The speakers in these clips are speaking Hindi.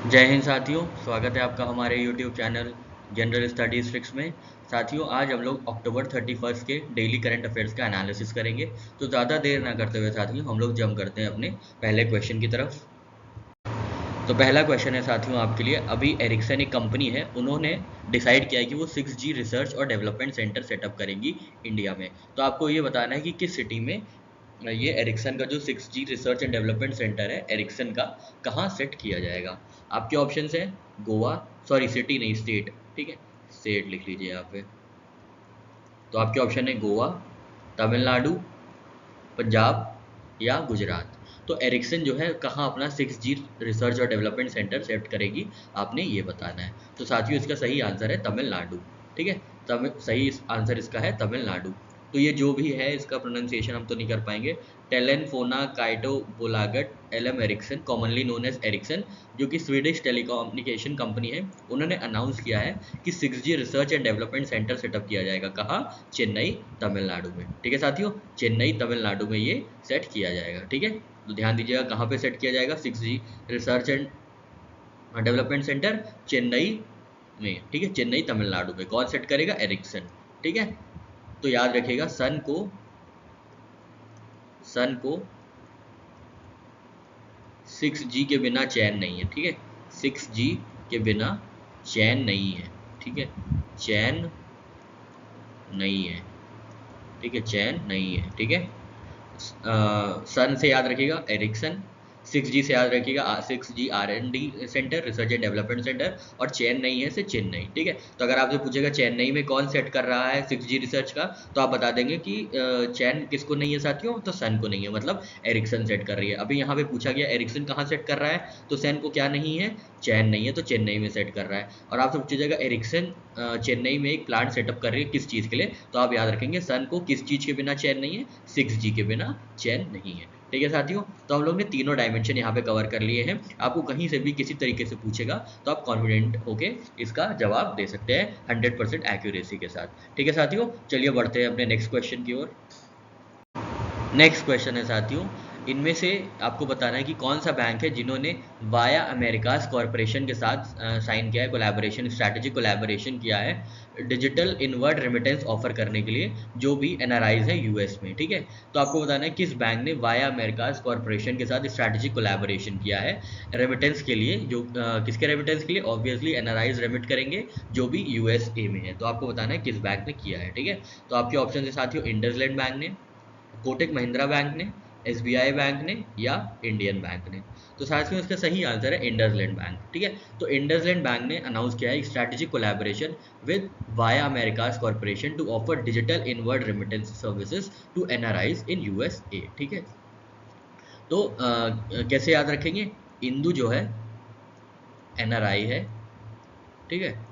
जय हिंद साथियों, स्वागत है आपका हमारे YouTube channel general studies tricks में। साथियों, आज हम लोग अक्टूबर 31 के डेली करंट अफेयर्स का एनालिसिस करेंगे। तो ज़्यादा देर ना करते हुए साथियों हम लोग जंप करते हैं अपने पहले क्वेश्चन की तरफ। तो पहला क्वेश्चन है साथियों आपके लिए। अभी एरिक्सन एक कंपनी है, उन्होंने डिसाइड किया है कि वो 6G रिसर्च और डेवलपमेंट सेंटर सेटअप करेंगी इंडिया में। तो आपको ये बताना है कि किस सिटी में ये एरिक्सन का जो 6G research and development centre है एरिक्सन का, कहाँ सेट किया जाएगा। आपके ऑप्शंस हैं गोवा, सॉरी सिटी नहीं स्टेट, ठीक है, स्टेट लिख लीजिए यहाँ पे। तो आपके ऑप्शन है गोवा, तमिलनाडु, पंजाब या गुजरात। तो एरिक्सन जो है कहाँ अपना 6G रिसर्च और डेवलपमेंट सेंटर सेट करेगी, आपने ये बताना है। तो साथियों इसका सही आंसर है तमिलनाडु, ठीक है। सही आंसर इसका है तमिलनाडु। तो ये जो भी है इसका प्रोनाउंसिएशन हम तो नहीं कर पाएंगे। Telefonaktiebolaget LM Ericsson, commonly known as Ericsson, जो कि स्वीडिश टेलीकम्युनिकेशन कंपनी है, उन्होंने अनाउंस किया है कि 6G research and development centre setup किया जाएगा। कहाँ? चेन्नई तमिलनाडु में, ठीक है साथियों। चेन्नई तमिलनाडु में ये सेट किया जाएगा, ठीक है। तो ध्यान दीजिएगा कहाँ पे सेट किया जाएगा 6G research and development centre, Chennai में, ठीक है। चेन्नई तमिलनाडु में कौन सेट करेगा? एरिक्सन, ठीक है। तो याद रखिएगा सन को 6G के बिना चैन नहीं है, ठीक है। 6G के बिना चैन नहीं है, ठीक है। चैन नहीं है, ठीक है, चैन नहीं है, ठीक है। सन से याद रखिएगा एरिक्सन, 6G से याद रखिएगा 6G R&D centre, research and development centre, और चेन्नई है से चेन्नई, ठीक है। तो अगर आपसे पूछेगा चेन्नई में कौन सेट कर रहा है 6G रिसर्च का, तो आप बता देंगे कि चैन किसको नहीं है साथियों, तो सन को नहीं है, मतलब एरिक्सन सेट कर रही है। अभी यहाँ पे पूछा गया एरिक्सन कहाँ सेट कर रहा है, तो सैन को क्या नहीं है, चैन नहीं है, तो चेन्नई में सेट कर रहा है। और आपसे पूछा जाएगा एरिक्सन चेन्नई में एक प्लांट सेटअप कर रही है किस चीज़ के लिए, तो आप याद रखेंगे सन को किस चीज़ के बिना चैन नहीं है, 6G के बिना चैन नहीं है, ठीक है साथियों। तो हम लोग ने तीनों डायमेंशन यहाँ पे कवर कर लिए हैं। आपको कहीं से भी किसी तरीके से पूछेगा तो आप कॉन्फिडेंट होके इसका जवाब दे सकते हैं 100% एक्यूरेसी के साथ, ठीक है साथियों। चलिए बढ़ते हैं अपने नेक्स्ट क्वेश्चन की ओर। नेक्स्ट क्वेश्चन है साथियों, इनमें से आपको बताना है कि कौन सा बैंक है जिन्होंने वाया अमेरिकास कॉरपोरेशन के साथ साइन किया है, कोलैबोरेशन, स्ट्रैटेजिक कोलैबोरेशन किया है डिजिटल इनवर्ड रेमिटेंस ऑफर करने के लिए, जो भी एनआरआईज है यूएस में, ठीक है। तो आपको बताना है किस बैंक ने वाया अमेरिकास कॉरपोरेशन के साथ स्ट्रैटेजिक कोलैबोरेशन किया है रेमिटेंस के लिए, जो किसके रेमिटेंस के लिए, ऑब्वियसली एनआरआईज रेमिट करेंगे जो भी यूएसए में है। तो आपको बताना है किस बैंक ने किया है, ठीक है। तो आपके ऑप्शन है साथियों इंडसलैंड बैंक ने, कोटक महिंद्रा बैंक ने, एसबीआई बैंक ने या इंडियन बैंक ने। तो साथियों इसका सही आंसर है इंडसलैंड बैंक, ठीक है। तो इंडसलैंड बैंक ने अनाउंस किया है strategic collaboration with Via Americas corporation to offer digital inward remittance services to NRIs in USA, ठीक है। तो कैसे याद रखेंगे, इंदू जो है एनआरआई है, ठीक है।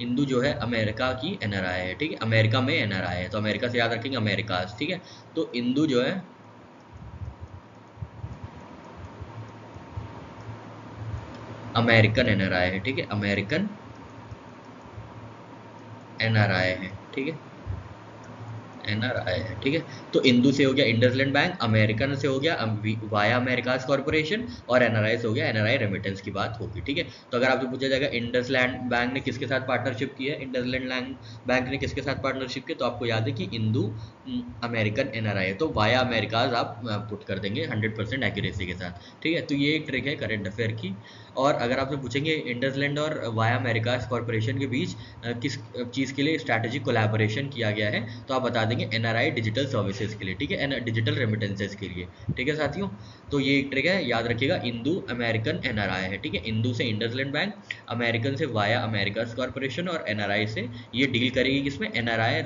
इंदू जो है अमेरिका की एनआरआई है, ठीक है, अमेरिका में एनआरआई है, तो अमेरिका से याद रखेंगे अमेरिकास, ठीक है। तो इंदू जो है अमेरिकन एनआरआई है, ठीक है, अमेरिकन एनआरआई है, ठीक है, एनआरआई है, ठीक है। तो इंदू से हो गया इंडसलैंड बैंक, अमेरिकन से हो गया वाया अमेरिकास कॉर्पोरेशन, और एनआरआई से हो गया एनआरआई रेमिटेंस की बात होगी, ठीक है। तो अगर आपसे पूछा जाएगा इंडसलैंड बैंक ने किसके साथ पार्टनरशिप की है, इंडसलैंड बैंक ने किसके साथ पार्टनरशिप की, तो आपको याद है कि इंदू अमेरिकन एनआरआई है, तो वाया अमेरिकाज आप पुट कर देंगे 100% एक्यूरेसी के साथ, ठीक है। तो ये एक ट्रिक है करेंट अफेयर की। और अगर आपसे पूछेंगे इंडसलैंड और वाया अमेरिकास कॉर्पोरेशन के बीच किस चीज़ के लिए स्ट्रैटेजिक कोलैबोरेशन किया गया है, तो आप बता देंगे एनआरआई डिजिटल सर्विसेज के लिए, ठीक है, डिजिटल रेमिटेंसेज के लिए, ठीक है साथियों। तो ये एक ट्रिक है, याद रखिएगा इंदू अमेरिकन एनआरआई है, ठीक है। इंदू से इंडसलैंड बैंक, अमेरिकन से वाया अमेरिकास कॉर्पोरेशन, और एनआरआई से ये डील करेगी किसमें, NRI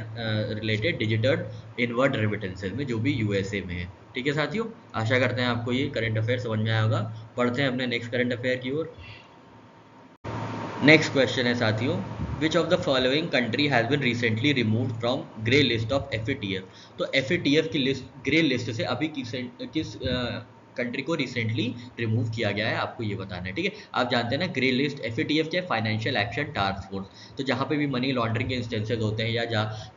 related digital inward remittances में, जो भी यूएसए में है, ठीक है साथियों। आशा करते हैं आपको ये करंट अफेयर समझ में आया होगा। पढ़ते हैं अपने नेक्स्ट करंट अफेयर की ओर। नेक्स्ट क्वेश्चन है साथियों, which of the following country has been recently removed from grey list of FATF। तो FATF की लिस्ट, ग्रे लिस्ट से अभी किस कंट्री को रिसेंटली रिमूव किया गया है, आपको ये बताना है, ठीक है। आप जानते हैं ना ग्रे लिस्ट, FATF क्या है, फाइनेंशियल एक्शन टास्क फोर्स। तो जहाँ पे भी मनी लॉन्ड्रिंग के इंस्टेंसेज होते हैं या जहाँ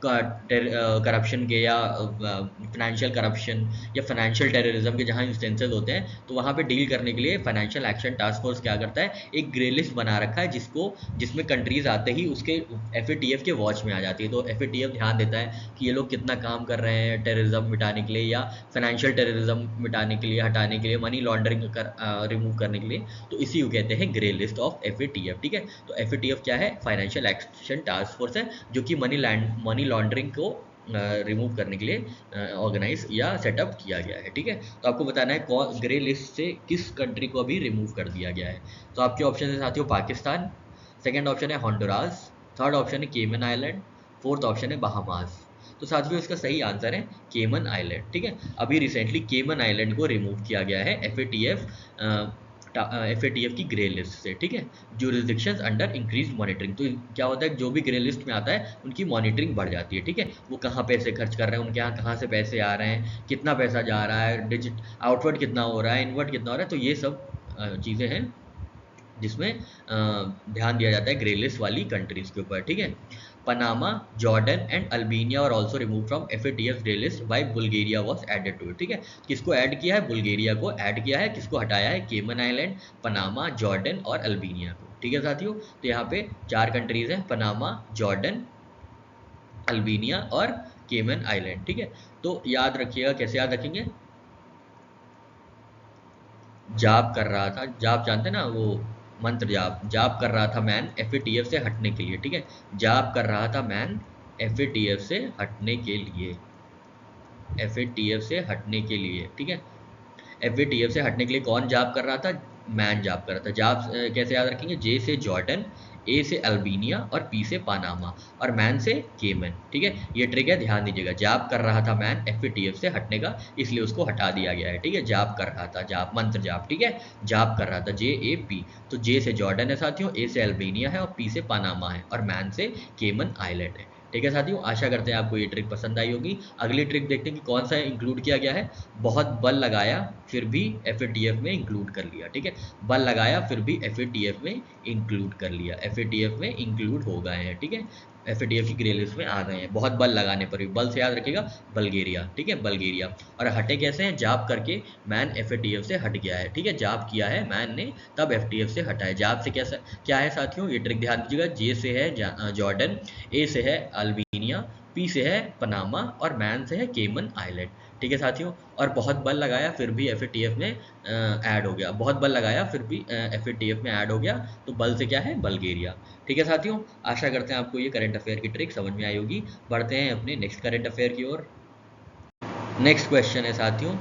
करप्शन के या फाइनेंशियल करप्शन या फाइनेंशियल टेररिज्म के जहाँ इंस्टेंसेज होते हैं, तो वहाँ पे डील करने के लिए फाइनेंशियल एक्शन टास्क फोर्स क्या करता है, एक ग्रे लिस्ट बना रखा है जिसमें कंट्रीज आते ही उसके FATF के वॉच में आ जाती है। तो FATF ध्यान देता है कि ये लोग कितना काम कर रहे हैं टेररिज्म मिटाने के लिए या फाइनेंशियल टेररिज्म मिटाने के लिए, हटाने के लिए, मनी लॉन्ड्रिंग रिमूव करने के लिए। तो इसी को कहते हैं ग्रे लिस्ट ऑफ FATF, ठीक है। तो FATF क्या है, फाइनेंशियल एक्शन टास्क फोर्स है, जो कि मनी लॉन्ड्रिंग को रिमूव करने के लिए ऑर्गेनाइज या सेटअप किया गया है, ठीक है। तो आपको बताना है कौन ग्रे लिस्ट से किस कंट्री को अभी रिमूव कर दिया गया है। तो आपके ऑप्शन है साथियों पाकिस्तान, सेकेंड ऑप्शन है होंडुरास, थर्ड ऑप्शन है केमन आइलैंड, फोर्थ ऑप्शन है बहामास। तो साथियों इसका सही आंसर है केमन आइलैंड, ठीक है। अभी रिसेंटली केमन आइलैंड को रिमूव किया गया है FATF की ग्रे लिस्ट से, ठीक है। Jurisdictions under increase monitoring. तो क्या होता है, जो भी ग्रे लिस्ट में आता है उनकी मॉनिटरिंग बढ़ जाती है, ठीक है। वो कहाँ पैसे खर्च कर रहे हैं, उनके यहाँ कहाँ से पैसे आ रहे हैं, कितना पैसा जा रहा है, आउटवर्ड कितना हो रहा है, इनवर्ड कितना हो रहा है। तो ये सब चीज़ें हैं जिसमें ध्यान दिया जाता है ग्रे लिस्ट वाली कंट्रीज के ऊपर, ठीक है। Panama, Jordan and Albania are also remove from FATF grey list while Bulgaria was added to it, ठीक है। किसको ऐड किया है, बुल्गारिया को ऐड किया है, किसको हटाया है, केमन आइलैंड, पनामा, जॉर्डन और अल्बेनिया को, ठीक है साथियों। तो यहाँ पे 4 कंट्रीज हैं, पनामा, जॉर्डन, अल्बेनिया और केमन आइलैंड, ठीक है। तो याद रखिएगा, कैसे याद रखेंगे, जाप कर रहा था, जाप जानते ना वो मंत्र जाप कर रहा था मैन FATF से हटने के लिए, ठीक है। जाप कर रहा था मैन FATF से हटने के लिए, FATF से हटने के लिए, ठीक है। FATF से हटने के लिए कौन जाप कर रहा था, मैन जाप कर रहा था। जाप कैसे याद रखेंगे, J से जॉर्डन, A से अल्बेनिया और P से पानामा और मैन से केमन, ठीक है। ये ट्रिक है, ध्यान दीजिएगा। जाप कर रहा था मैन FATF से हटने का, इसलिए उसको हटा दिया गया है, ठीक है। जाप कर रहा था, जाप मंत्र जाप, ठीक है। जाप कर रहा था JAP। तो J से जॉर्डन है साथियों, A से अल्बेनिया है और P से पानामा है और मैन से केमन आइलैंड है, ठीक है साथियों। आशा करते हैं आपको ये ट्रिक पसंद आई होगी। अगली ट्रिक देखते हैं कि कौन सा इंक्लूड किया गया है। बहुत बल लगाया फिर भी FATF में इंक्लूड कर लिया, ठीक है। बल लगाया फिर भी FATF में इंक्लूड कर लिया, FATF में इंक्लूड हो गए हैं, ठीक है। FATF की ग्रे लिस्ट में आ गए हैं बहुत बल लगाने पर भी। बल से याद रखिएगा बल्गेरिया, ठीक है, बल्गेरिया। और हटे कैसे हैं, जाप करके मैन FATF से हट गया है, ठीक है। जाप किया है मैन ने, तब FATF से हटा है। जाप से कैसा क्या है साथियों, ये ट्रिक ध्यान दीजिएगा। J से है जॉर्डन, A से है अल्बेनिया, P से है पनामा और मैन से है केमन आइलैंड, ठीक है साथियों। और बहुत बल लगाया फिर भी FATF में ऐड हो गया, बहुत बल लगाया फिर भी FATF में ऐड हो गया, तो बल से क्या है, बल्गेरिया, ठीक है साथियों। आशा करते हैं आपको ये करंट अफेयर की ट्रिक समझ में आई होगी। बढ़ते हैं अपने नेक्स्ट करंट अफेयर की ओर। नेक्स्ट क्वेश्चन है साथियों,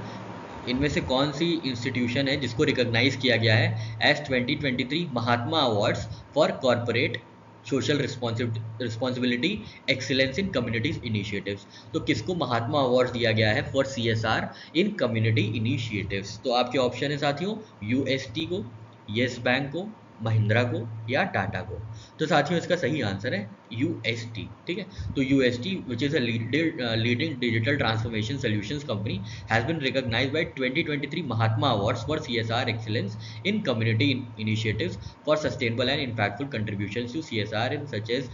इनमें से कौन सी इंस्टीट्यूशन है जिसको रिकॉग्नाइज किया गया है as 2023 Mahatma awards for corporate social responsibility excellence in communities initiatives. तो किसको महात्मा अवार्ड दिया गया है for CSR in community initiatives. तो आपके ऑप्शन है साथियों UST को, येस बैंक को, महिंद्रा को या टाटा को। तो साथियों इसका सही आंसर है UST, ठीक है। तो UST which is a leading digital transformation solutions company has been recognized by 2023 Mahatma awards for CSR excellence in community initiatives for sustainable and impactful contributions to CSR in such as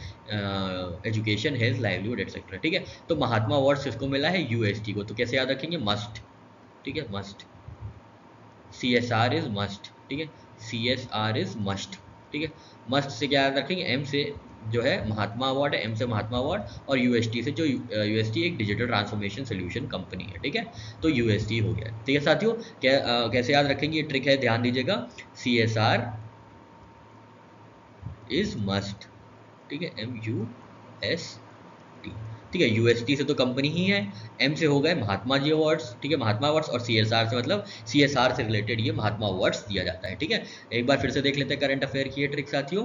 education, health, livelihood etcetera, ठीक है। तो महात्मा अवार्ड्स किसको मिला है, UST को। तो कैसे याद रखेंगे, मस्ट, ठीक है, मस्ट, CSR इज मस्ट, ठीक है, CSR इज मस्ट, ठीक है। मस्ट से क्या याद रखेंगे, M से जो है महात्मा अवार्ड है, M से महात्मा अवार्ड और UST से जो UST एक डिजिटल ट्रांसफॉर्मेशन सोल्यूशन कंपनी है, ठीक है। तो UST हो गया, ठीक है साथियों। कैसे याद रखेंगे, ये ट्रिक है, ध्यान दीजिएगा। CSR इज मस्ट, ठीक है, MUST, ठीक है। UST से तो कंपनी ही है, M से हो गए महात्मा जी अवार्ड्स, ठीक है, महात्मा अवार्ड्स, और CSR से मतलब CSR से रिलेटेड ये महात्मा अवार्ड्स दिया जाता है, ठीक है। एक बार फिर से देख लेते हैं करंट अफेयर की ये ट्रिक साथियों।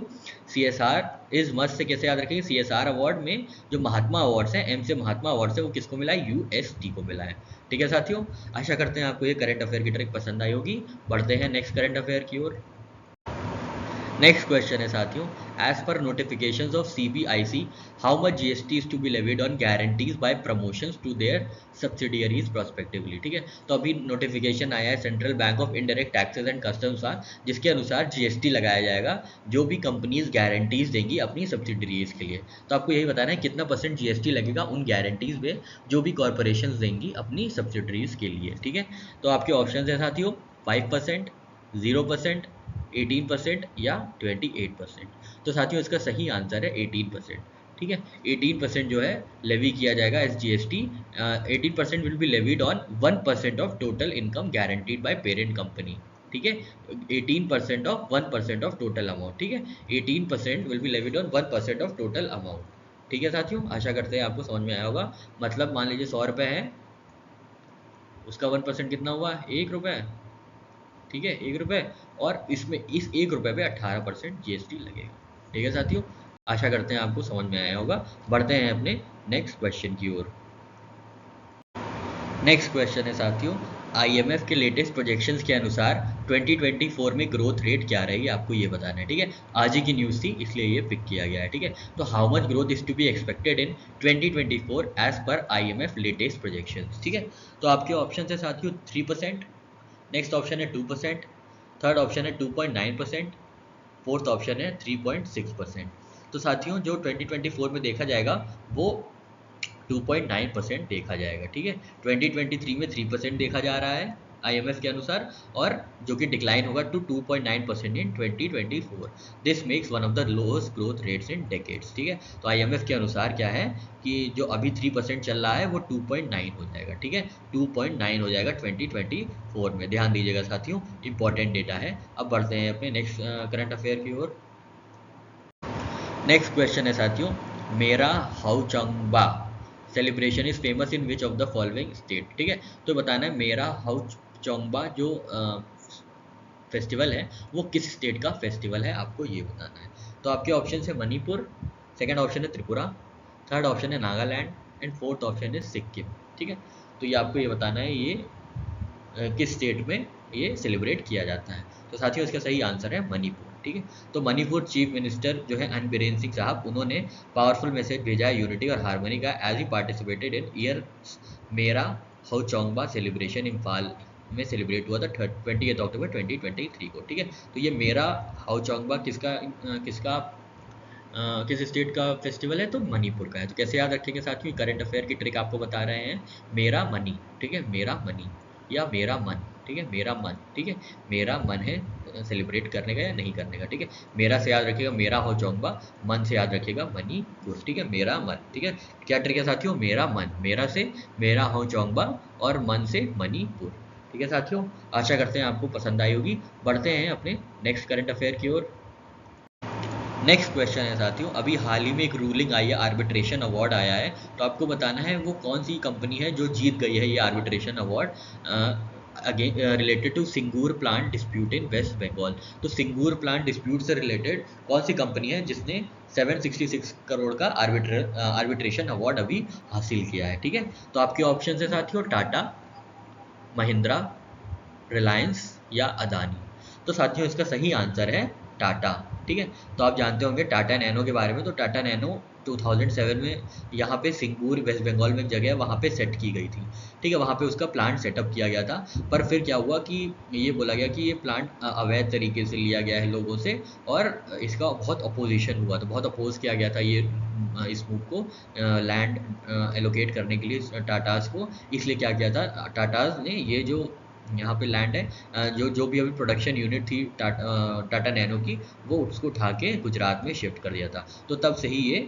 CSR इज मस्ट से कैसे याद रखेंगे, CSR अवार्ड में जो महात्मा अवार्ड्स हैं, M से महात्मा अवार्ड्स है, वो किसको मिला है, UST को मिला है, ठीक है साथियों। आशा करते हैं आपको ये करंट अफेयर की ट्रिक पसंद आई होगी। बढ़ते हैं नेक्स्ट करंट अफेयर की ओर। नेक्स्ट क्वेश्चन है साथियों, as per notifications of CBIC how much GST is to be levied on guarantees by promotions to their subsidiaries prospectively. ठीक है, तो अभी नोटिफिकेशन आया है central bank of indirect taxes and customs का, जिसके अनुसार जीएसटी लगाया जाएगा जो भी कंपनीज गारंटीज देंगी अपनी सब्सिडरीज के लिए। तो आपको यही बताना है कितना परसेंट जीएसटी लगेगा उन गारंटीज पे जो भी कॉरपोरेशन देंगी अपनी सब्सिडरीज के लिए। ठीक है, तो आपके ऑप्शन है साथियों 5%, 0%, 18% या 28%। तो साथियों इसका सही आंसर है 18%। ठीक है, 18% जो है लेवी किया जाएगा S G S T. 18% will be levied on 1% of total income guaranteed by parent company. ठीक है, 18% ऑफ 1% ऑफ टोटल अमाउंट। ठीक है, 18% will be levied on 1% of total amount. ठीक है साथियों, आशा करते हैं आपको समझ में आया होगा। मतलब मान लीजिए 100 रुपये है, उसका 1% कितना हुआ, 1 रुपये। ठीक है, 1 रुपये, और इसमें इस 1 रुपये पे 18% जीएसटी लगेगा। ठीक है साथियों, आशा करते हैं आपको समझ में आया होगा। बढ़ते हैं अपने नेक्स्ट क्वेश्चन की ओर। नेक्स्ट क्वेश्चन है साथियों, आईएमएफ के लेटेस्ट प्रोजेक्शंस के अनुसार 2024 में ग्रोथ रेट क्या रहेगी, आपको ये बताना है। ठीक है, आज ही की न्यूज़ थी इसलिए ये पिक किया गया है। ठीक है, तो how much growth is to be expected in 2024 as per IMF latest projections. ठीक है, तो आपके ऑप्शन है साथियों 3%, नेक्स्ट ऑप्शन है 2%, थर्ड ऑप्शन है 2.9%, फोर्थ ऑप्शन है 3.6%। तो साथियों जो 2024 में देखा जाएगा वो 2.9% देखा जाएगा। ठीक है, 2023 में 3% देखा जा रहा है आईएमएफ के अनुसार, और जो कि डिक्लाइन होगा to 2.9% in 2024। This makes one of the lowest growth rates in decades. ठीक है, तो आईएमएफ के अनुसार क्या है कि जो अभी 3% चल रहा है वो 2.9 हो जाएगा। ठीक है, 2.9 हो जाएगा 2024 में। ध्यान दीजिएगा साथियों, इंपॉर्टेंट डेटा है। अब बढ़ते हैं अपने नेक्स्ट करंट अफेयर की ओर। नेक्स्ट क्वेश्चन है साथियों, मेरा Haochongba celebration is famous in which of the following state. ठीक है, तो बताना है मेरा हाउचंगबा जो फेस्टिवल है वो किस स्टेट का फेस्टिवल है, आपको ये बताना है। तो आपके ऑप्शन है मणिपुर, सेकंड ऑप्शन है त्रिपुरा, थर्ड ऑप्शन है नागालैंड एंड फोर्थ ऑप्शन है सिक्किम। ठीक है, तो ये आपको ये बताना है ये किस स्टेट में ये सेलिब्रेट किया जाता है। तो साथियों इसका सही आंसर है मणिपुर। ठीक है, तो मणिपुर चीफ मिनिस्टर जो है एन बीरेन सिंह साहब, उन्होंने पावरफुल मैसेज भेजा है यूनिटी और हारमोनी का एज ही participated in year Mera Haochongba celebration Imphal में सेलिब्रेट हुआ था 28 अक्टूबर 2023 को। ठीक है, तो ये मेरा हाउचोंगबा किसका किसका किस स्टेट का फेस्टिवल है, तो मणिपुर का है। तो कैसे याद रखेंगे साथियों, करंट अफेयर की ट्रिक आपको बता रहे हैं, मेरा मनी। ठीक है, मेरा मनी या मेरा मन। ठीक है, मेरा मन। ठीक है, मेरा मन है सेलिब्रेट करने का या नहीं करने का। ठीक है, मेरा से याद रखिएगा मेरा हो जाऊंगा, मन से याद रखिएगा मणिपुर। ठीक है, मेरा मन। ठीक है, क्या ट्रिक है साथियों, मेरा मन, मेरा से मेरा हो जाऊंगा और मन से मणिपुर। ठीक है साथियों, आशा करते हैं आपको पसंद आई होगी। बढ़ते हैं अपने नेक्स्ट करंट अफेयर की ओर। नेक्स्ट क्वेश्चन है साथियों, अभी हाल ही में एक रूलिंग आई है, आर्बिट्रेशन अवार्ड आया है, तो आपको बताना है वो कौन सी कंपनी है जो जीत गई है ये arbitration award again related to Singur plant dispute in West Bengal. तो सिंगूर प्लांट डिस्प्यूट से रिलेटेड कौन सी कंपनी है जिसने 766 करोड़ का आर्बिट्रेशन अवार्ड अभी हासिल किया है। ठीक है, तो आपके ऑप्शन है साथियों टाटा, महिंद्रा, रिलायंस या अदानी। तो साथियों इसका सही आंसर है टाटा। ठीक है, तो आप जानते होंगे टाटा नैनो के बारे में। तो टाटा नैनो 2007 में यहाँ पे सिंगूर वेस्ट बंगाल में एक जगह है वहाँ पे सेट की गई थी। ठीक है, वहाँ पे उसका प्लांट सेटअप किया गया था, पर फिर क्या हुआ कि ये बोला गया कि ये प्लांट अवैध तरीके से लिया गया है लोगों से, और इसका बहुत अपोजिशन हुआ, तो बहुत अपोज किया गया था ये इस मूव को लैंड एलोकेट करने के लिए टाटास को। इसलिए क्या किया था टाटास ने, ये जो यहाँ पे लैंड है जो जो भी अभी प्रोडक्शन यूनिट थी टाटा नैनो की, वो उसको उठा के गुजरात में शिफ्ट कर दिया था। तो तब से ही ये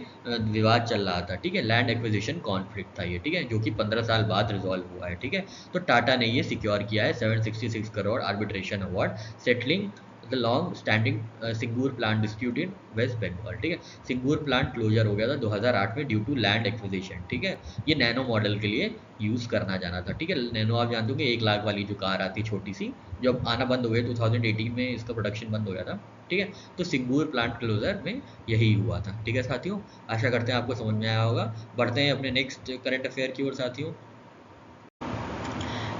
विवाद चल रहा था। ठीक है, लैंड एक्विजिशन कॉन्फ्लिक्ट था ये। ठीक है, जो कि 15 साल बाद रिजॉल्व हुआ है। ठीक है, तो टाटा ने ये सिक्योर किया है 766 crore arbitration award settling the long standing Singur plant dispute in West Bengal. ठीक है, सिंगूर प्लांट क्लोजर हो गया था 2008 में ड्यू टू लैंड एक्विजिशन। ठीक है, ये नैनो मॉडल के लिए यूज़ करना जाना था। ठीक है, नैनो आप जानते होंगे 1 लाख वाली जो कार आती छोटी सी, जो अब आना बंद हो गई 2018 में इसका प्रोडक्शन बंद हो गया था। ठीक है, तो सिंगूर प्लांट क्लोजर में यही हुआ था। ठीक है साथियों, आशा करते हैं आपको समझ में आया होगा। बढ़ते हैं अपने नेक्स्ट करंट अफेयर की ओर साथियों।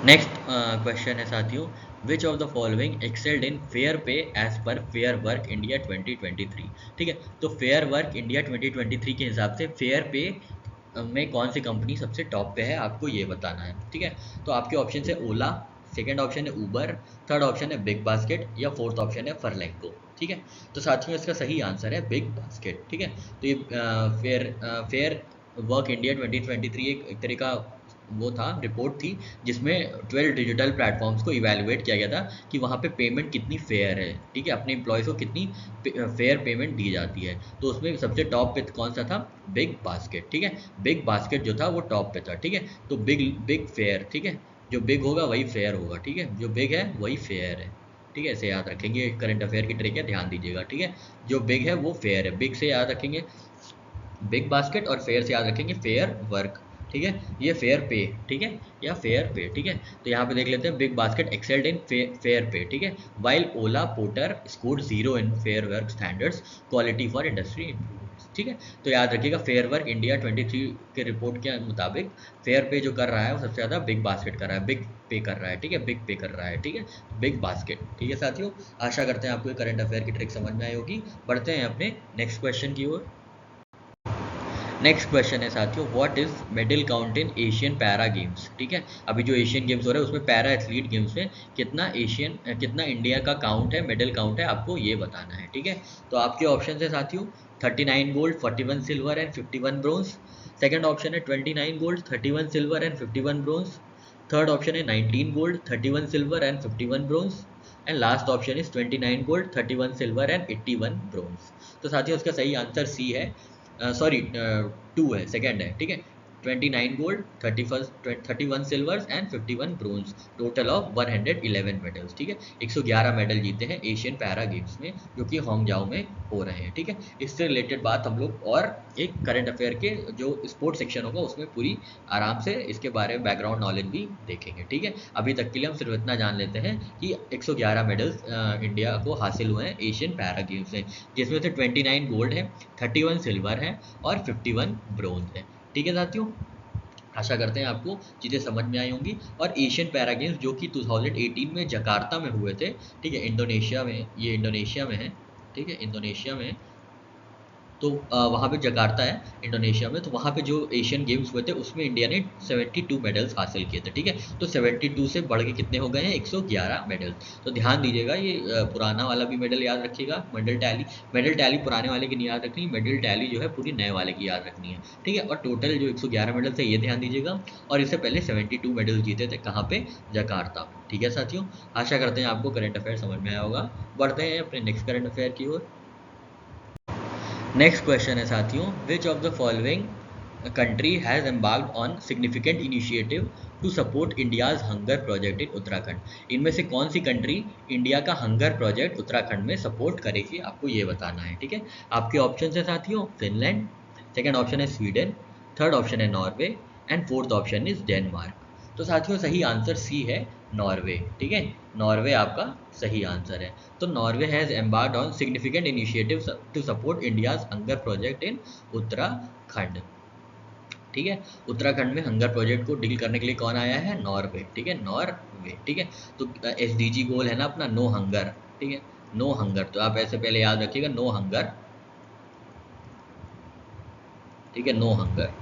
नेक्स्ट क्वेश्चन है साथियों, which of the following excelled in fair pay edge पर फेयर वर्क इंडिया 2023। ठीक है, तो फेयर वर्क इंडिया 2023 के हिसाब से फेयर पे में कौन सी कंपनी सबसे टॉप पे है, आपको ये बताना है। ठीक है, तो आपके ऑप्शन है ओला, सेकेंड ऑप्शन है उबर, थर्ड ऑप्शन है बिग बास्केट, या फोर्थ ऑप्शन है फरलैंको। ठीक है, तो साथियों इसका सही आंसर है बिग बास्केट। ठीक है, तो ये फेयर वर्क इंडिया 2023 एक तरह का वो था, रिपोर्ट थी, जिसमें 12 डिजिटल प्लेटफॉर्म्स को इवेलुएट किया गया था कि वहाँ पे पेमेंट कितनी फेयर है। ठीक है, अपने एम्प्लॉयज़ को कितनी फेयर पेमेंट दी जाती है। तो उसमें सबसे टॉप पे कौन सा था, बिग बास्केट। ठीक है, बिग बास्केट जो था वो टॉप पे था। ठीक है, तो बिग बिग फेयर। ठीक है, जो बिग होगा वही फेयर होगा। ठीक है, जो बिग है वही फेयर है। ठीक है, ऐसे याद रखेंगे, करंट अफेयर की ट्रिक है, ध्यान दीजिएगा। ठीक है, जो बिग है वो फेयर है, बिग से याद रखेंगे बिग बास्केट, और फेयर से याद रखेंगे फेयर वर्क। ठीक है, ये फेयर पे। ठीक है, या फेयर पे। ठीक है, तो यहाँ पे देख लेते हैं, big basket excelled in fair पे। ठीक है, while Ola porter score 0 in fair work standards quality for industry improvements. ठीक है, तो याद रखिएगा फेयर वर्क इंडिया 23 के रिपोर्ट के मुताबिक फेयर पे जो कर रहा है वो सबसे ज़्यादा बिग बास्केट कर रहा है, बिग पे कर रहा है। ठीक है, बिग पे कर रहा है। ठीक है, बिग बास्केट। ठीक है साथियों, आशा करते हैं आपको ये करंट अफेयर की ट्रिक समझ में आई होगी। बढ़ते हैं अपने नेक्स्ट क्वेश्चन की ओर। नेक्स्ट क्वेश्चन है साथियों, what is medal count in Asian para games. ठीक है, अभी जो एशियन गेम्स हो रहे हैं उसमें पैरा एथलीट गेम्स में कितना इंडिया का काउंट है, मेडल काउंट है, आपको ये बताना है। ठीक है, तो आपके ऑप्शन है साथियों, 39 gold, 41 silver and 51 bronze. Second option है 29 gold, 31 silver and 51 bronze. Third option है 19 gold, 31 silver and 51 bronze. And last option is 29 gold, 31 silver and 81 bronze. तो साथियों उसका सही आंसर सी है, सॉरी 2 है, सेकेंड है। ठीक है, 29 gold, 31 silvers and 51 bronze, total of 111 medals. ठीक है, 111 मेडल जीते हैं एशियन पैरा गेम्स में, जो कि होंगजाओ में हो रहे हैं। ठीक है, इससे रिलेटेड बात हम लोग और एक करंट अफेयर के जो स्पोर्ट्स सेक्शन होगा उसमें पूरी आराम से इसके बारे में बैकग्राउंड नॉलेज भी देखेंगे। ठीक है, अभी तक के लिए हम सिर्फ इतना जान लेते हैं कि 111 मेडल्स इंडिया को हासिल हुए हैं एशियन पैरा गेम्स में, जिसमें से 29 गोल्ड है, 31 सिल्वर है और 51 ब्रोंज है। ठीक है साथियों, आशा करते हैं आपको चीज़ें समझ में आई होंगी। और एशियन पैरा गेम्स जो कि 2018 में जकार्ता में हुए थे। ठीक है, इंडोनेशिया में, ये इंडोनेशिया में है। ठीक है, इंडोनेशिया में, तो वहाँ पे जकार्ता है इंडोनेशिया में, तो वहाँ पे जो एशियन गेम्स हुए थे उसमें इंडिया ने 72 मेडल्स हासिल किए थे। ठीक है, तो 72 से बढ़ के कितने हो गए हैं, 111 मेडल्स। तो ध्यान दीजिएगा, ये पुराना वाला भी मेडल याद रखिएगा, मेडल टैली पुराने वाले की नहीं याद रखनी, मेडल टैली जो है पूरी नए वाले की याद रखनी है। ठीक है, और टोटल जो 111 मेडल्स है ये ध्यान दीजिएगा, और इससे पहले 72 मेडल्स जीते थे, कहाँ पे, जकार्ता। ठीक है साथियों, आशा करते हैं आपको करंट अफेयर समझ में आया होगा। बढ़ते हैं अपने नेक्स्ट करंट अफेयर की ओर। नेक्स्ट क्वेश्चन है साथियों, which of the following country has embarked on significant initiative to support India's hunger project in Uttarakhand. इनमें से कौन सी कंट्री इंडिया का हंगर प्रोजेक्ट उत्तराखंड में सपोर्ट करेगी, आपको ये बताना है। ठीक है, आपके ऑप्शन है साथियों, फिनलैंड, सेकेंड ऑप्शन है स्वीडन, थर्ड ऑप्शन है Norway and fourth option is Denmark. तो साथियों सही आंसर सी है, नॉर्वे। ठीक है, नॉर्वे आपका सही आंसर है। तो Norway has embarked on significant initiative to support India's hunger project in Uttarakhand. ठीक है, उत्तराखंड में हंगर प्रोजेक्ट को डील करने के लिए कौन आया है, नॉर्वे। ठीक है, नॉर्वे। ठीक है, तो SDG गोल है ना अपना, नो हंगर। ठीक है, नो हंगर, तो आप ऐसे पहले याद रखिएगा, नो हंगर। ठीक है, नो हंगर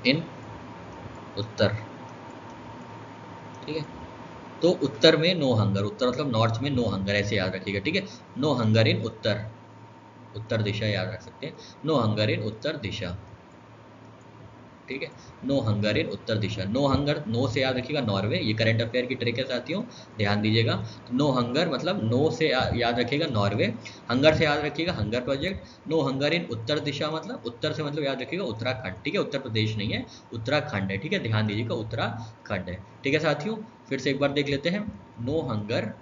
इन उत्तर। ठीक है, तो उत्तर में नो हंगर, उत्तर मतलब नॉर्थ में नो हंगर, ऐसे याद रखिएगा। ठीक है, नो हंगर इन उत्तर, उत्तर दिशा याद रख सकते हैं, नो हंगर इन उत्तर दिशा। ठीक है, नो हंगर इन उत्तर दिशा, नो हंगर, नो से याद रखिएगा नॉर्वे, ये करंट अफेयर की ट्रिक है साथियों, ध्यान दीजिएगा। नो हंगर मतलब नो से याद रखिएगा नॉर्वे, हंगर से याद रखिएगा hunger project, no hunger in उत्तर दिशा मतलब उत्तर से मतलब याद रखिएगा उत्तराखंड। ठीक है, उत्तर प्रदेश नहीं है, उत्तराखंड है। ठीक है, ध्यान दीजिएगा, उत्तराखंड है। ठीक है साथियों, फिर से एक बार देख लेते हैं, नो हंगर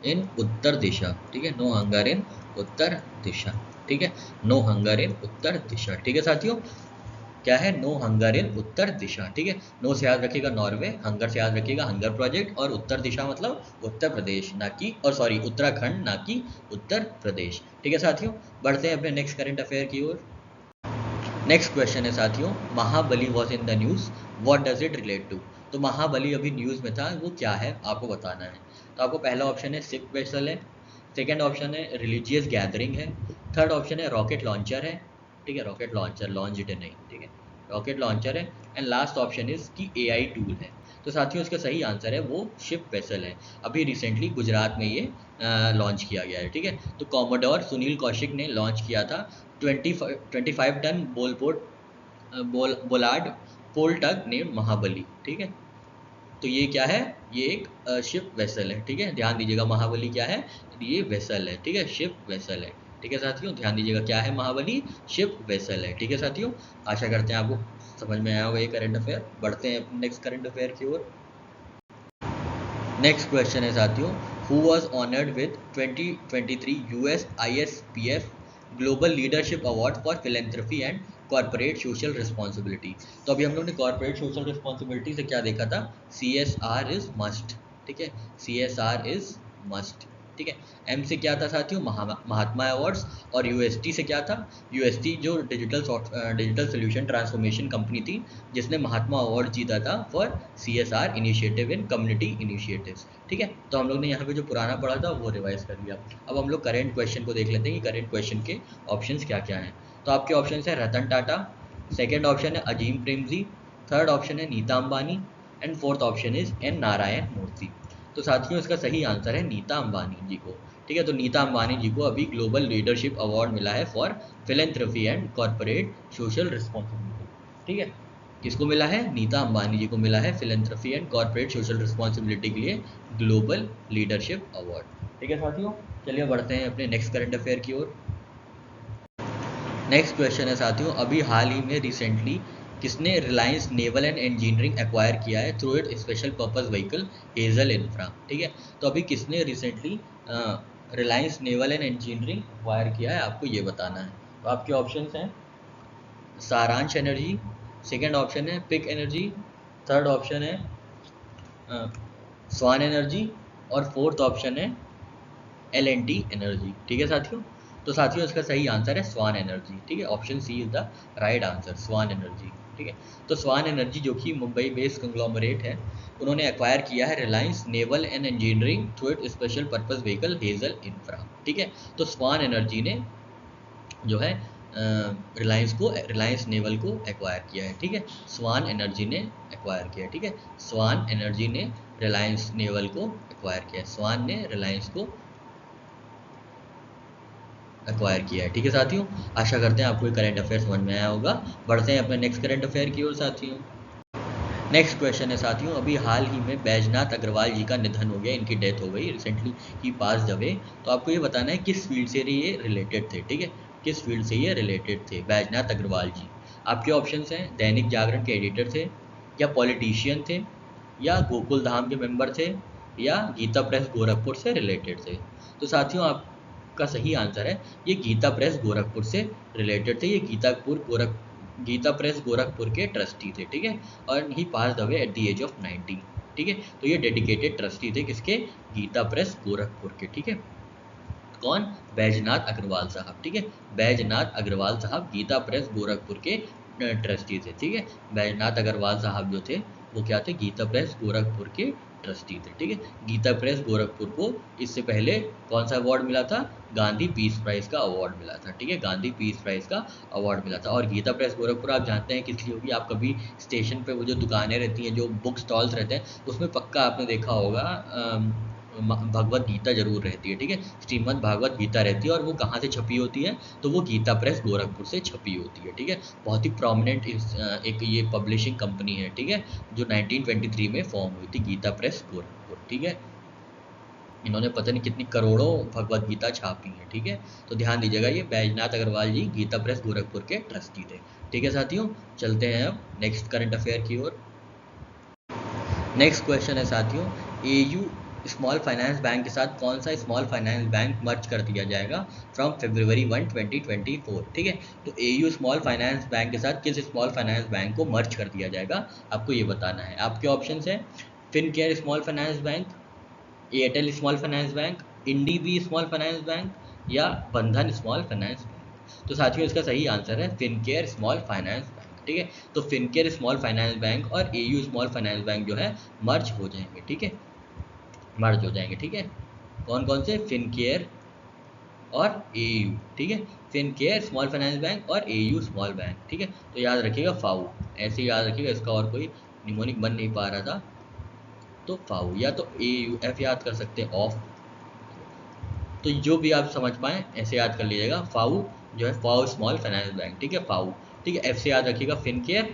इन उत्तर दिशा। ठीक है, नो हंगर इन उत्तर दिशा। ठीक है, नो हंगर इन उत्तर दिशा। ठीक है साथियों, क्या है, नो हंगर इन उत्तर दिशा, ठीक है। नो से याद रखिएगा नॉर्वे, हंगर से याद रखिएगा हंगर प्रोजेक्ट, और उत्तर दिशा मतलब उत्तर प्रदेश, ना कि, और सॉरी उत्तराखंड, ना कि उत्तर प्रदेश, ठीक है साथियों। बढ़ते हैं अपने नेक्स्ट करंट अफेयर की ओर। नेक्स्ट क्वेश्चन है साथियों, Mahabali was in the news, what does it relate to. तो महाबली अभी न्यूज़ में था, वो क्या है आपको बताना है। तो आपको पहला ऑप्शन है शिप वेसल है, सेकेंड ऑप्शन है रिलीजियस गैदरिंग है, थर्ड ऑप्शन है रॉकेट लॉन्चर है, ठीक है, रॉकेट लॉन्चर, लॉन्च्ड नहीं, ठीक है, रॉकेट लॉन्चर है, एंड लास्ट ऑप्शन इज की एआई टूल है। तो साथियों इसका सही आंसर है वो शिप वेसल है। अभी रिसेंटली गुजरात में ये लॉन्च किया गया है, ठीक है। तो कॉमोडोर सुनील कौशिक ने लॉन्च किया था 25 टन बोलार्ड पोल टग नेम्ड महाबली, ठीक है। तो ये क्या है, ये एक शिप वेसल है, ठीक है, ध्यान दीजिएगा महाबली क्या है, ये वेसल है, ठीक है, शिप वेसल है, ठीक है साथियों, ध्यान दीजिएगा क्या है महाबली, शिप वेसल है, ठीक है साथियों। आशा करते हैं आपको समझ में आया होगा ये करंट अफेयर। बढ़ते हैं नेक्स्ट करंट अफेयर की ओर। नेक्स्ट क्वेश्चन है साथियों, who was honoured with 2023 US ISPF global leadership award for philanthropy and corporate social responsibility. तो अभी हम लोग ने कॉर्पोरेट सोशल रिस्पॉन्सिबिलिटी से क्या देखा था, CSR इज मस्ट, ठीक है, CSR इज मस्ट, ठीक है। M से क्या था साथियों, महात्मा अवार्ड्स, और UST से क्या था, UST जो डिजिटल सोल्यूशन ट्रांसफॉर्मेशन कंपनी थी जिसने महात्मा अवार्ड जीता था for CSR initiative in community initiatives, ठीक है। तो हम लोग ने यहाँ पे जो पुराना पढ़ा था वो रिवाइज कर लिया। अब हम लोग करेंट क्वेश्चन को देख लेते हैं कि करेंट क्वेश्चन के ऑप्शंस क्या क्या हैं। तो आपके ऑप्शन है रतन टाटा, सेकेंड ऑप्शन है अजीम प्रेमजी, थर्ड ऑप्शन है Nita Ambani, and fourth option is N Narayana Murthy. तो साथियों इसका सही आंसर है नीता अंबानी जी को, ठीक है। तो नीता अंबानी जी को अभी ग्लोबल लीडरशिप अवार्ड मिला है for philanthropy and corporate social responsibility, ठीक है। किसको मिला है, नीता अंबानी जी को मिला है फिलेंथ्रफी एंड कॉर्पोरेट सोशल रिस्पॉन्सिबिलिटी के लिए ग्लोबल लीडरशिप अवार्ड, ठीक है साथियों। चलिए बढ़ते हैं अपने नेक्स्ट करंट अफेयर की ओर। नेक्स्ट क्वेश्चन है साथियों, अभी हाल ही में रिसेंटली किसने Reliance naval and engineering acquire किया है through it special purpose vehicle hazel infra, ठीक है। तो अभी किसने recently Reliance naval and engineering acquire किया है, आपको ये बताना है। तो आपके ऑप्शंस हैं सारांश एनर्जी, सेकेंड ऑप्शन है पिक एनर्जी, थर्ड ऑप्शन है स्वान एनर्जी, और फोर्थ ऑप्शन है L&T एनर्जी, ठीक है साथियों। तो साथियों इसका सही आंसर है स्वान एनर्जी, ठीक है, option C is the right answer, Swan Energy, ठीक है। तो स्वान एनर्जी जो कि मुंबई बेस्ड कंग्लोमरेट है, उन्होंने एक्वायर किया है Reliance naval and engineering through it special purpose vehicle hazel infra, ठीक है। तो स्वान एनर्जी ने जो है रिलायंस नेवल को एक्वायर किया है, ठीक है, स्वान एनर्जी ने एक्वायर किया है, ठीक है, स्वान एनर्जी ने रिलायंस नेवल को एक्वायर किया है, स्वान ने रिलायंस को एक्वायर किया है, ठीक है साथियों। आशा करते हैं आपको ये करंट अफेयर समझ में आया होगा। बढ़ते हैं अपने नेक्स्ट करंट अफेयर की ओर साथियों। नेक्स्ट क्वेश्चन है साथियों, अभी हाल ही में बैजनाथ अग्रवाल जी का निधन हो गया, इनकी डेथ हो गई रिसेंटली, ही पास अवे। तो आपको ये बताना है किस फील्ड से ये रिलेटेड थे, ठीक है, किस फील्ड से ये रिलेटेड थे बैजनाथ अग्रवाल जी। आपके ऑप्शंस हैं दैनिक जागरण के एडिटर थे, या पॉलिटिशियन थे, या गोकुल धाम के मेंबर थे, या गीता प्रेस गोरखपुर से रिलेटेड थे। तो साथियों आपका सही आंसर है ये गीता प्रेस गोरखपुर से रिलेटेड थे, ये गीता प्रेस गोरखपुर के ट्रस्टी थे, ठीक है, और he passed away at the age of 90, ठीक है। तो ये डेडिकेटेड ट्रस्टी थे किसके, गीता प्रेस गोरखपुर के, ठीक है। कौन, बैजनाथ अग्रवाल साहब, ठीक है, बैजनाथ अग्रवाल साहब गीता प्रेस गोरखपुर के ट्रस्टी थे, ठीक है। बैजनाथ अग्रवाल साहब जो थे वो क्या थे, गीता प्रेस गोरखपुर के ट्रस्टी थे, ठीक है। गीता प्रेस गोरखपुर को इससे पहले कौन सा अवार्ड मिला था, गांधी पीस प्राइज का अवार्ड मिला था, ठीक है, गांधी पीस प्राइज का अवार्ड मिला था। और गीता प्रेस गोरखपुर आप जानते हैं किस लिए होगी, आप कभी स्टेशन पे वो जो दुकानें रहती हैं, जो बुक स्टॉल्स रहते हैं, उसमें पक्का आपने देखा होगा भगवत गीता जरूर रहती है, ठीक है, श्रीमद् भागवत गीता रहती है, और वो कहाँ से छपी होती है, तो वो गीता प्रेस गोरखपुर से छपी होती है, ठीक है। बहुत ही प्रोमिनेंट एक ये पब्लिशिंग कंपनी है, ठीक है, जो 1923 में फॉर्म हुई थी, गीता प्रेस गोरखपुर, ठीक है। इन्होंने पता नहीं कितनी करोड़ों भगवत गीता छापी है, ठीक है। तो ध्यान दीजिएगा ये बैजनाथ अग्रवाल जी गीता प्रेस गोरखपुर के ट्रस्टी थे, ठीक है साथियों। चलते हैं अब नेक्स्ट करंट अफेयर की ओर। नेक्स्ट क्वेश्चन है साथियों, AU स्मॉल फाइनेंस बैंक के साथ कौन सा स्मॉल फाइनेंस बैंक मर्ज कर दिया जाएगा फ्रॉम February 1, 2024। ठीक है, तो AU स्मॉल फाइनेंस बैंक के साथ किस स्मॉल फाइनेंस बैंक को मर्ज कर दिया जाएगा, आपको ये बताना है। आपके ऑप्शन है Fincare small finance bank, Airtel small finance bank, इंडीबी स्मॉल फाइनेंस बैंक या बंधन स्मॉल फाइनेंस बैंक। तो साथियों इसका सही आंसर है फिनकेयर स्मॉल फाइनेंस बैंक। ठीक है, तो फिनकेयर स्मॉल फाइनेंस बैंक और AU स्मॉल फाइनेंस बैंक जो है मर्ज हो जाएंगे। ठीक है, मर्ज हो जाएंगे। ठीक है, कौन कौन से, फिनकेयर और AU। ठीक है, फिनकेयर स्मॉल फाइनेंस बैंक और AU स्मॉल बैंक। ठीक है, तो याद रखिएगा फाउ, ऐसे याद रखिएगा, इसका और कोई निमोनिक बन नहीं पा रहा था, तो फाउ या तो AUF याद कर सकते हैं, ऑफ, तो जो भी आप समझ पाए ऐसे याद कर लीजिएगा। फाउ जो है फाउ स्मॉल फाइनेंस बैंक। ठीक है, फाउ। ठीक है, F से याद रखिएगा फिनकेयर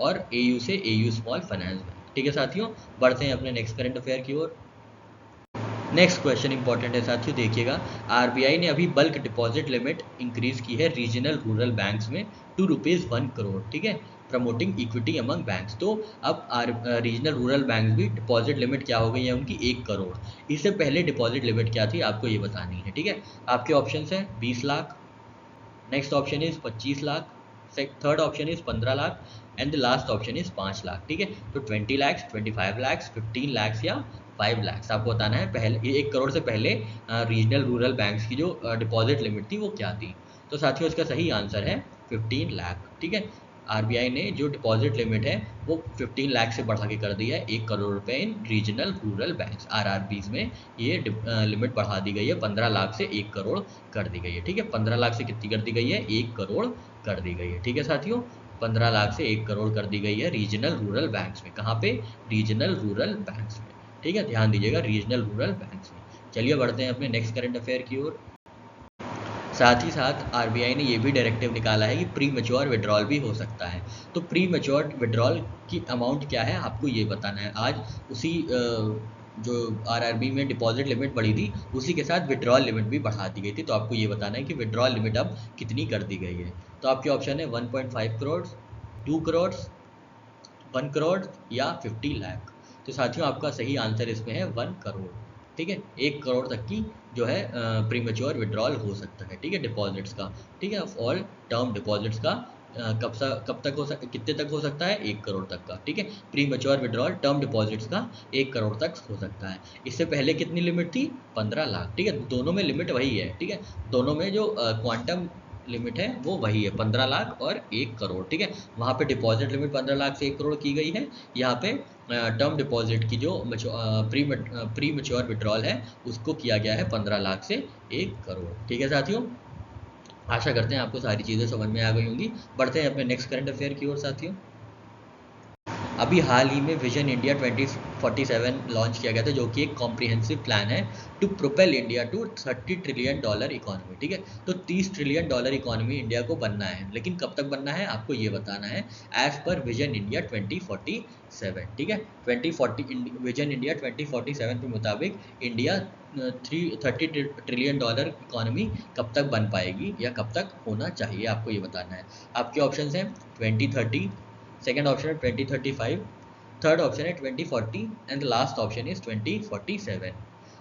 और AU से AU स्मॉल फाइनेंस बैंक। ठीक है साथियों, बढ़ते हैं अपने नेक्स्ट करंट अफेयर की ओर। नेक्स्ट क्वेश्चन इंपॉर्टेंट है साथियों, देखिएगा। RBI ने अभी बल्क डिपॉजिट लिमिट इंक्रीज की है रीजनल रूरल बैंक्स में टू ₹1 करोड़। ठीक है, प्रमोटिंग इक्विटी अमंग बैंक्स। तो अब रीजनल रूरल बैंक्स भी डिपॉजिट लिमिट क्या हो गई है उनकी, 1 करोड़। इससे पहले डिपॉजिट लिमिट क्या थी, आपको ये बतानी है। ठीक है, आपके ऑप्शन है 20 lakh, next option is 25 lakh, third option is 15 lakh and the last option is 5 lakh. ठीक है, तो 20 लाख, 25 लाख, 15 लाख या 5 लाख आपको बताना है। पहले 1 करोड़ से पहले रीजनल रूरल बैंक्स की जो डिपॉजिट लिमिट थी वो क्या थी। तो साथियों इसका सही आंसर है 15 लाख। ठीक है, RBI ने जो डिपॉजिट लिमिट है वो 15 लाख से बढ़ा के कर दी है 1 करोड़ रुपए इन रीजनल रूरल बैंक्स RRBs में। ये लिमिट बढ़ा दी गई है 15 लाख से 1 करोड़ कर दी गई है। ठीक है, 15 लाख से कितनी कर दी गई है, 1 करोड़ कर दी गई है। ठीक है साथियों, 15 लाख से 1 करोड़ कर दी गई है रीजनल रूरल बैंक्स में। कहाँ पे, रीजनल रूरल बैंक्स में। ठीक है, ध्यान दीजिएगा, रीजनल रूरल बैंक्स में। चलिए बढ़ते हैं अपने नेक्स्ट करंट अफेयर की ओर। साथ ही साथ RBI ने ये भी डायरेक्टिव निकाला है कि प्री मैच्योर विड्रॉल भी हो सकता है। तो प्री मैच्योर विड्रॉल की अमाउंट क्या है, आपको ये बताना है। आज उसी जो RRB में डिपॉजिट लिमिट बढ़ी थी उसी के साथ विड्रॉल लिमिट भी बढ़ा दी गई थी। तो आपको ये बताना है कि विड्रॉल लिमिट अब कितनी कर दी गई है। तो आपके ऑप्शन है 1.5 करोड़, 2 करोड़, 1 करोड़ या 50 लाख। तो साथियों आपका सही आंसर इसमें है 1 करोड़। ठीक है, 1 करोड़ तक की जो है प्रीमेच्योर विड्रॉल हो सकता है। ठीक है, डिपॉजिट्स का। ठीक है, ऑल टर्म डिपॉजिट्स का कब तक हो सकता, कितने तक हो सकता है, 1 करोड़ तक का। ठीक है, pre mature withdrawal term deposits का 1 करोड़ तक हो सकता है। इससे पहले कितनी लिमिट थी, 15 लाख। ठीक है, दोनों में लिमिट वही है। ठीक है, दोनों में जो क्वांटम लिमिट है वो वही है, 15 लाख और 1 करोड़। ठीक है, वहाँ पे डिपॉजिट लिमिट 15 लाख से 1 करोड़ की गई है। यहाँ पे टर्म डिपॉजिट की जो प्री मैच्योर विड्रॉल है उसको किया गया है 15 लाख से 1 करोड़। ठीक है साथियों, आशा करते हैं आपको सारी चीज़ें समझ में आ गई होंगी। बढ़ते हैं अपने नेक्स्ट करंट अफेयर की ओर साथियों। अभी हाल ही में विजन इंडिया 2047 लॉन्च किया गया था, जो कि एक कॉम्प्रिहेंसिव प्लान है to propel India to $30 trillion economy. ठीक है, तो $30 ट्रिलियन इकोनॉमी इंडिया को बनना है, लेकिन कब तक बनना है आपको ये बताना है। As per vision India 2047। ठीक है, 2040 विजन इंडिया 2047 के मुताबिक इंडिया 30 ट्रिलियन इकोनॉमी कब तक बन पाएगी या कब तक होना चाहिए, आपको ये बताना है। आपके ऑप्शन हैं 2030, सेकेंड ऑप्शन है 2035, थर्ड ऑप्शन है 2040 एंड लास्ट ऑप्शन इज 2047।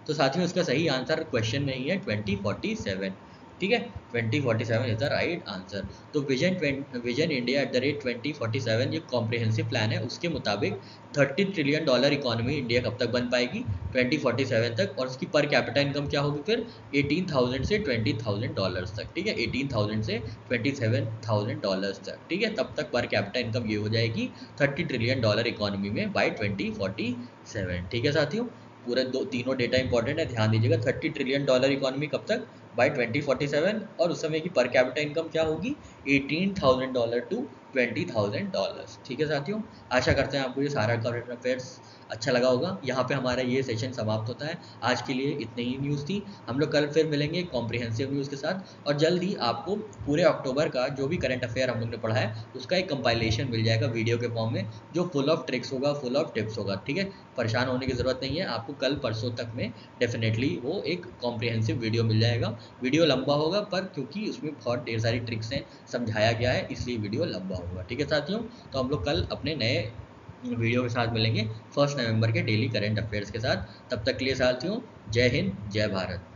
तो साथियों इसका सही आंसर क्वेश्चन में ही है 2047। ठीक है, 2047 इज द राइट आंसर। तो विजन इंडिया @2047 ये कॉम्प्रिहेंसिव प्लान है, उसके मुताबिक $30 ट्रिलियन इकोनॉमी इंडिया कब तक बन पाएगी, 2047 तक। और उसकी पर कैपिटा इनकम क्या होगी फिर, 18,000 से $20,000 तक। ठीक है, 18,000 से $27,000 तक। ठीक है, तब तक पर कैपिटा इनकम ये हो जाएगी $30 ट्रिलियन इकोनॉमी में बाय 2047। ठीक है साथियों, पूरे तीनों डेटा इंपॉर्टेंट है, ध्यान दीजिएगा। $30 ट्रिलियन इकोनॉमी कब तक, बाय 2047, और उस समय की पर कैपिटा इनकम क्या होगी, $18,000 टू $20,000। ठीक है साथियों, आशा करते हैं आपको ये सारा करंट अफेयर्स अच्छा लगा होगा। यहाँ पे हमारा ये सेशन समाप्त होता है। आज के लिए इतनी ही न्यूज़ थी। हम लोग कल फिर मिलेंगे कॉम्प्रिहेंसिव न्यूज़ के साथ, और जल्द ही आपको पूरे अक्टूबर का जो भी करंट अफेयर हम लोग ने पढ़ा है उसका एक कंपाइलेशन मिल जाएगा वीडियो के फॉर्म में, जो फुल ऑफ ट्रिक्स होगा, फुल ऑफ टिप्स होगा। ठीक है, परेशान होने की ज़रूरत नहीं है आपको, कल परसों तक में डेफिनेटली वो एक कॉम्प्रिहेंसिव वीडियो मिल जाएगा। वीडियो लंबा होगा पर क्योंकि उसमें बहुत ढेर सारी ट्रिक्स हैं, समझाया गया है, इसलिए वीडियो लंबा होगा। ठीक है साथियों, तो हम लोग कल अपने नए वीडियो के साथ मिलेंगे 1 नवंबर के डेली करंट अफेयर्स के साथ। तब तक के लिए साथियों, जय हिंद, जय भारत।